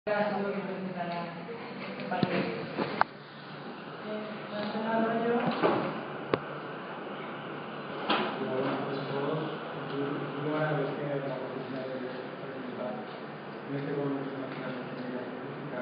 Seguro que presentará compañeros. Yo. Buenas tardes a todos. Yo agradezco la oportunidad de participar en este Congreso Nacional de Ingeniería Científica.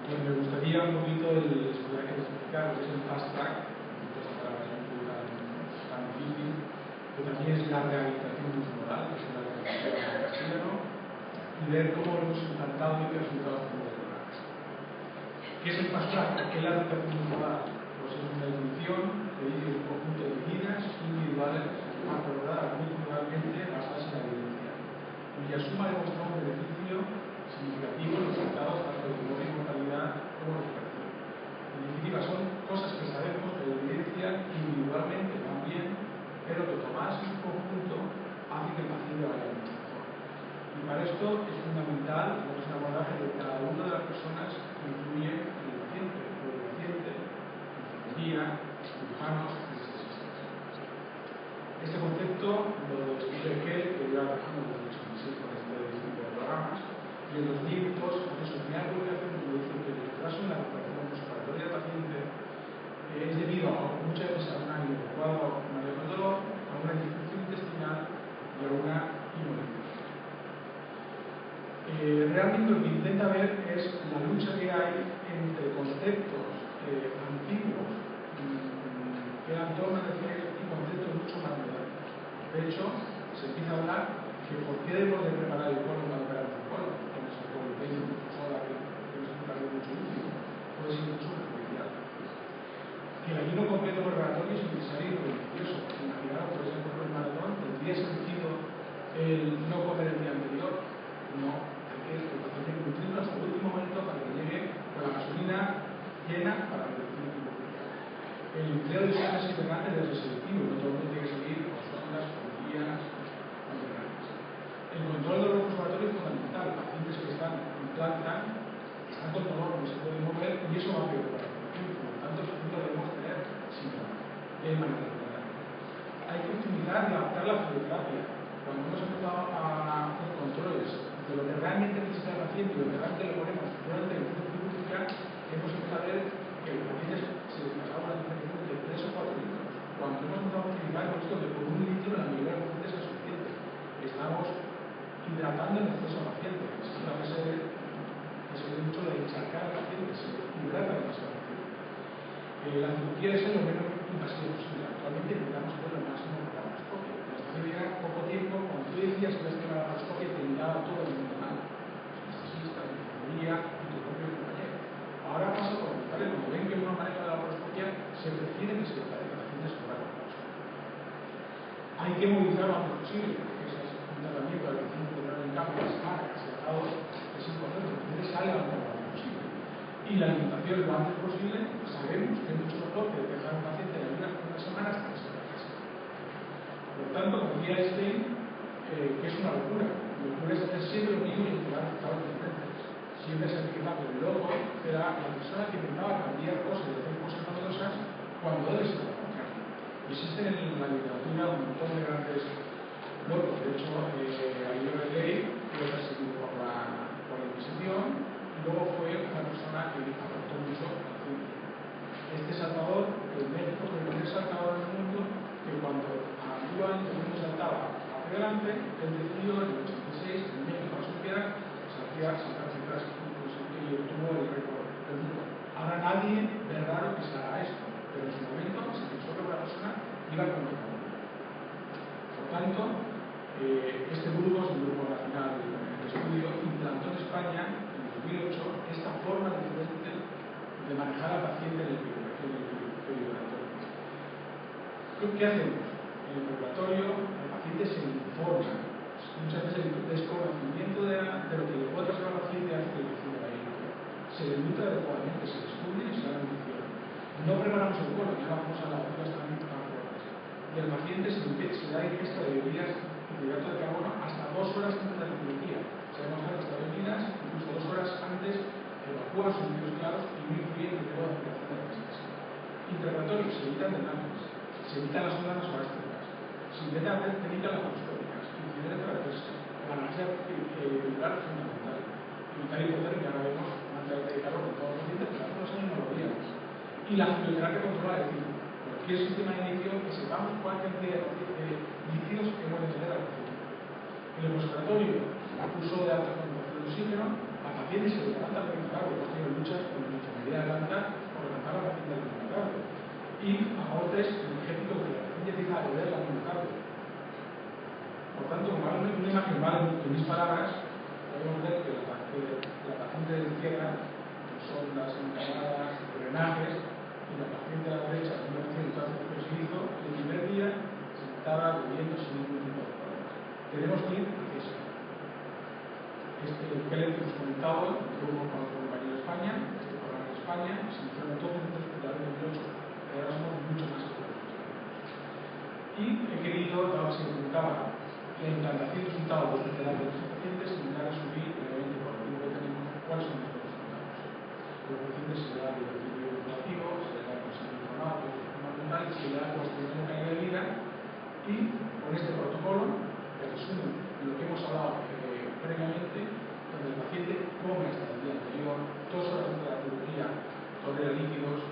Pues me gustaría un poquito explicar lo que es el fast track, esta palabra tan difícil, que también es la rehabilitación multimodal, que es la rehabilitación en castellano, y ver cómo lo hemos implantado y qué resultados podemos lograr. ¿Qué es el fast track? ¿Qué es la rehabilitación multimodal? Pues es una definición que dice un conjunto de medidas individuales acordadas multimodalmente basadas en la evidencia, cuya suma demuestra un beneficio significativo en los resultados tanto de memoria y mortalidad como de recuperación. En definitiva, son cosas que sabemos que la evidencia individualmente van bien, pero que tomadas en conjunto hace que el paciente vaya mucho mejor. Y para esto es fundamental lo que es un abordaje de cada una de las personas que influye en el paciente, o el paciente, enfermería, cirujanos, anestesistas. Este concepto lo describe Kell, que lleva trabajando desde el 86 con este tipo de programas, y en 2002 hace su primera publicación que dice que el retraso en la recuperación postoperatoria del paciente es debido muchas veces a un inadecuado manejo del dolor, a una disfunción intestinal y a una inmunización. Realmente lo que intenta ver es la lucha que hay entre conceptos antiguos que eran torno a decir y conceptos mucho más modernos. De hecho, se empieza a hablar que por qué debemos de preparar el colon para operar el colon, como se puede decir mucho sola que no se puede mucho útil, puede ser mucho perjudicial. Que el ayuno completo preparatorio es necesario y beneficioso. Imaginaros, por ejemplo, el maratón tendría sentido el no comer el día anterior. No, hay que el paciente cumplirlo hasta el último momento para que llegue con la gasolina llena para reducir el tiempo de vida. El empleo de sondas invernantes es restrictivo, no todo el mundo tiene que seguir con sondas, con guías, invernantes. El control de los postoperatorio es fundamental. Pacientes que implantan, están con dolor, no se pueden mover y eso va a peor para el paciente. Por lo tanto, el paciente lo debemos tener síntoma. Y hay maneras de tratar. Hay que optimizar y adaptar la fisioterapia. Cuando hemos empezado a hacer controles de lo que realmente necesita el paciente y lo que realmente le ponemos durante la intervención quirúrgica, hemos empezado a ver que los pacientes se les pasaba una intervención de 3 o 4 litros. Cuando hemos empezado a optimizar, hemos visto que por 1 litro la mayoría de los pacientes es suficiente. Estamos hidratando en exceso al paciente. Es una fase que se ve mucho de encharcar al paciente, se hidrata demasiado al paciente. La cirugía debe ser lo menos invasiva posible. Actualmente intentamos hacer lo máximo con la laparoscopia. Hasta que llega poco tiempo, cuando tú decías que la laparoscopia te miraba todo el mundo mal. Los anestesistas, la enfermería y tu propio compañero. Ahora pasa por contrario, cuando ven que uno maneja la laparoscopia, se prefiere que se le parezca a pacientes con la laparoscopia. Hay que movilizar lo antes posible, porque ese es un tratamiento del paciente que en campo, la semana, casi atado, es importante, el paciente sale lo antes posible. Y la alimentación lo antes posible, sabemos que es mucho mejor que dejar a un paciente en ayunas por 1 semana hasta que se recase. Por lo tanto, como decía Einstein, que es una locura. La locura es hacer siempre lo mismo y esperar resultados diferentes. Siempre se empieza, pero el loco era la persona que intentaba cambiar cosas y hacer cosas novedosas cuando debe ser lo contrario. Y existen en la literatura un montón de grandes locos. De hecho, Galileo Galilei fue perseguido por la Inquisición y luego fue una persona que aportó mucho a la ciencia. Este Salvador, el médico, fue el primer saltador del mundo que cuando antiguamente el mundo saltaba hacia adelante, él decidió en el 86 en México las Olimpiadas saltar hacia atrás y obtuvo el récord del mundo. Ahora nadie ve raro que se haga esto, pero en su momento se pensó que una persona iba contra el mundo. Por tanto, este grupo es un grupo nacional de estudio, implantó en España en 2008 esta forma diferente de manejar al paciente en el perioperatorio. ¿Qué hacemos? En el preparatorio el paciente se informa. Muchas veces el desconocimiento de lo que le puede pasar al paciente hace que el paciente vaya a ir. Se le nutre adecuadamente, se le estudia y se da nutrición. No preparamos el colon, ya vamos a las cosas tan fuertes. Y al paciente se da ingesta de bebidas y de hidrato de carbono hasta 2 horas antes de la cirugía. Se demostrado que estas bebidas, incluso 2 horas antes, evacúan sus líquidos claros y no influyen en el grado de aplicación de la anestesia. Intraoperatorio, se evitan drenajes, se evitan las ondas nasogástricas, se evitan técnicas laparoscópicas, incidentes terapéuticos, la analgesia epidural es fundamental, evitar hipotermia. Y la fisioterapia controla, es decir, cualquier sistema de inicio que sepamos cuál cantidad de líquidos hemos de meter al paciente. En el postoperatorio, uso de alta concentración de oxígeno, al paciente se le levanta el miocardio, hemos tenido luchas con la enfermería de Atlanta por levantar al paciente del miocardio. Y hago test energéticos que la paciente empieza a beber la miocardio. Por tanto, como una imagen vale en mis palabras, podemos ver que la paciente de la izquierda son las encamadas, drenajes, y la paciente de la derecha, con una circunstancia que se hizo, el primer día sentada bebiendo sin ningún tipo de problemas. Tenemos que ir hacia eso. El PLT que hemos comentado, tuvo con otro compañero de España, este programa en España, se inició en todo el centro hospitalario en 2008, pero ahora somos mucho más expertos. Y he querido, dado que se preguntaba la implantación de resultados de este terapia de los pacientes, intentar resumir brevemente por el tiempo que tenemos cuáles son nuestros resultados. Los pacientes se da el equilibrio informativo, se da el consenso informado, que es fundamental, y se da cuestión de calidad de vida, y con este protocolo, que resume lo que hemos hablado previamente, donde el paciente come hasta el día anterior, 2 horas de la cirugía, tolera líquidos,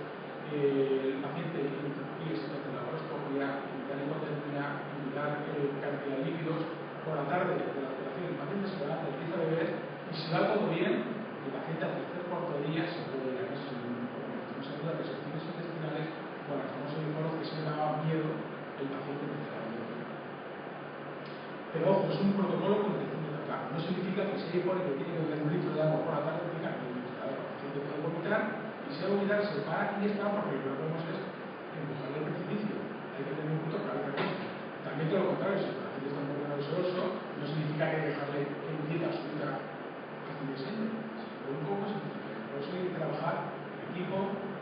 el paciente sigue sin hacer la laparoscopia, evitar hipotermia, evitar cantidad de líquidos. Por la tarde de la operación, el paciente se levanta, empieza a beber, y si va todo bien, el paciente al tercer o cuarto día se puede ir a casa sin ningún problema. Estamos hablando de resecciones intestinales, con el famoso informe que se le daba miedo, el paciente empezaba a beber. Pero ojo, es un protocolo con intención de tratar. No significa que si hay pone que tiene que beber un litro de agua por la tarde, implica que el paciente puede vomitar, y si va a vomitar se para y está, porque lo que podemos es empujarle al precipicio. Hay que tener un punto para el recurso. También todo lo contrario, si el paciente está un poco nauseoso, no significa que hay que dejarle en dieta absoluta hasta el día siguiente. Pero un poco significa. Por eso hay que trabajar en equipo,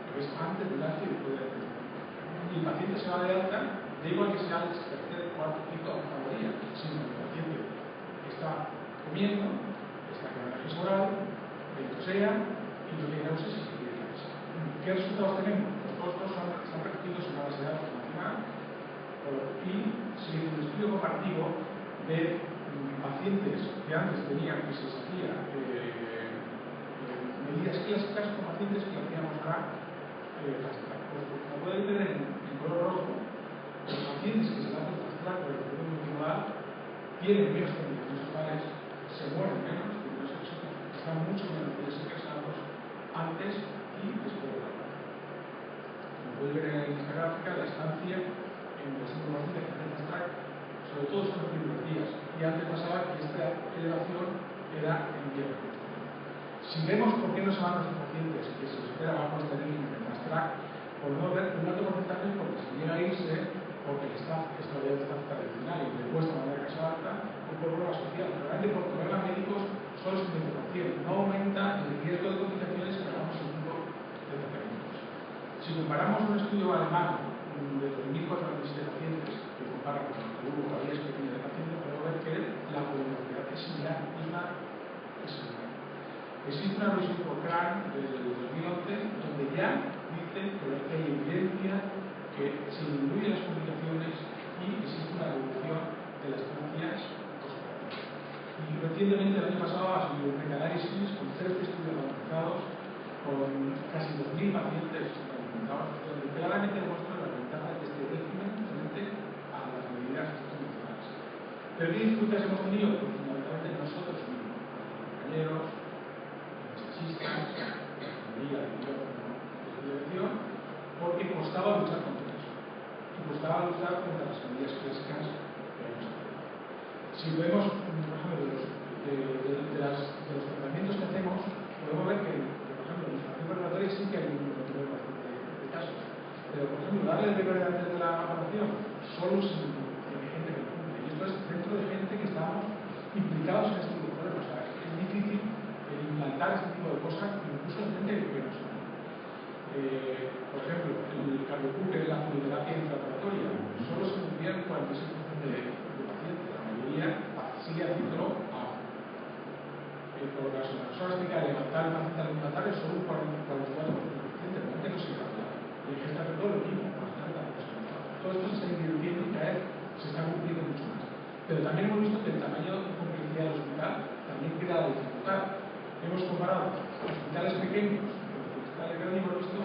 que es antes, durante y después de la atención. Y el paciente se va de alta, da igual que sea el tercer, cuarto, quinto, octavo día, sino que el paciente está comiendo, está con energía oral, tosea y no tiene náuseas y se quiere ir a casa. ¿Qué resultados tenemos? Los dos se han repetido en una base de datos nacional y se hizo un estudio comparativo de pacientes que antes tenían que se les hacía medidas clásicas con pacientes que hacíamos plástica. Como pueden ver en color rojo, los pacientes que se le hacen plástica por el periodo multimodal tienen menos complicaciones orales, se mueren menos, están mucho menos desincarcerados antes y después de la operación. Como pueden ver en esta gráfica, la estancia en los pacientes que hacen track, sobre todo son los primeros días, y antes pasaba que esta elevación era en invierno. Si vemos por qué no se van los pacientes que se espera bajo este régimen de fast track, podemos ver un alto porcentaje porque se llega a irse porque el staff es todavía el staff tradicional y le cuesta mandar a casa alta o por prueba social. Realmente por problemas médicos solo es un 20%, no aumenta el riesgo de complicaciones que hagamos el tipo de tratamientos. Si comparamos un estudio alemán de 2.427 pacientes que compara con el grupo de vías pequeñas de pacientes, podemos ver que la probabilidad es similar, es similar. Existe una revisión por Cran del 2011 donde ya dice que hay evidencia que se disminuyen las complicaciones y existe una reducción de las estancias postoperatorias. Y recientemente, el año pasado, ha salido un meta-análisis con 13 estudios randomizados con casi 2.000 pacientes randomizados, donde claramente demuestra la ventaja de este régimen frente a las medidas convencionales. Pero ¿qué dificultades hemos tenido? Pues fundamentalmente nosotros mismos, nuestros compañeros, anestesistas, enfermería, dirección, porque costaba luchar contra eso. Y costaba luchar contra las medidas clásicas que hemos tenido. Si vemos, por ejemplo, de los tratamientos que hacemos, podemos ver que, por ejemplo, en la inflamación respiratoria sí que hay un control bastante de casos. Pero, por ejemplo, darle el PPR antes de la operación solo si hay gente que lo cumple. Y esto es dentro de gente que estamos implicados en este tipo de problemas. O sea, es difícil implantar este tipo de cosas, incluso en gente que no son. Por ejemplo, el cardiocuque, la fluidoterapia intraoperatoria, solo se cumplían 46% de pacientes. La mayoría sigue haciéndolo ahora. Por la sonografía levantar el paciente al implantar es solo un 44% de pacientes, realmente no se calcula. Y en esta todo lo mismo, por estar tan desconectado. Todo esto se está invirtiendo y cada vez se está cumpliendo mucho más. Pero también hemos visto que el tamaño de complejidad del hospital también crea dificultad. Hemos comparado hospitales pequeños con hospitales grandes y hemos visto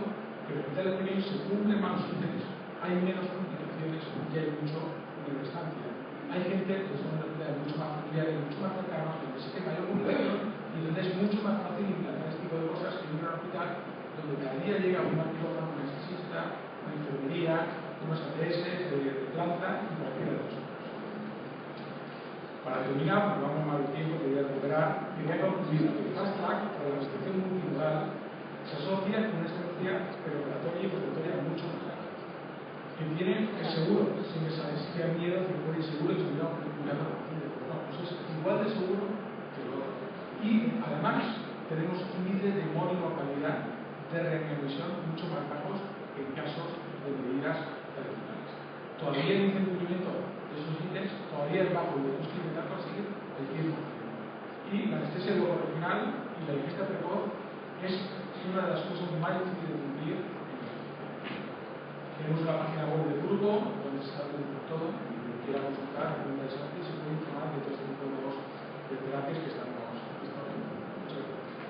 que el hospital de Pelín se cumplen más los criterios. Hay menos complicaciones y hay mucho menos estancia. Hay gente que son una hospital mucho más familiar y mucho más cercana, donde existe mayor comunicación y donde es mucho más fácil implantar este tipo de cosas que en un hospital donde cada día llega un quirófano, un anestesista, una enfermería, unos ATS de planta y cualquiera de los otros. Para terminar, porque vamos mal de tiempo, quería recuperar, quería concluir que el Fast Track para la administración multimodal se asocia con una estrategia preoperatoria y postoperatoria mucho más grande. Que tiene el seguro, sin que sea miedo, que puede ir seguro y seguro que cuidado. No, pues es igual de seguro que el otro. Y además tenemos índices de monomortalidad de readmisión mucho más bajos que en casos de medidas tradicionales. Todavía el índice de cumplimiento de esos índices todavía es bajo y tenemos que intentar conseguir el 100%. Y la anestesia regional y la ingesta precoz es una de las cosas más difíciles de cumplir. Tenemos una página web del grupo donde se está todo, y quiera consultar, muy interesante, y se puede informar de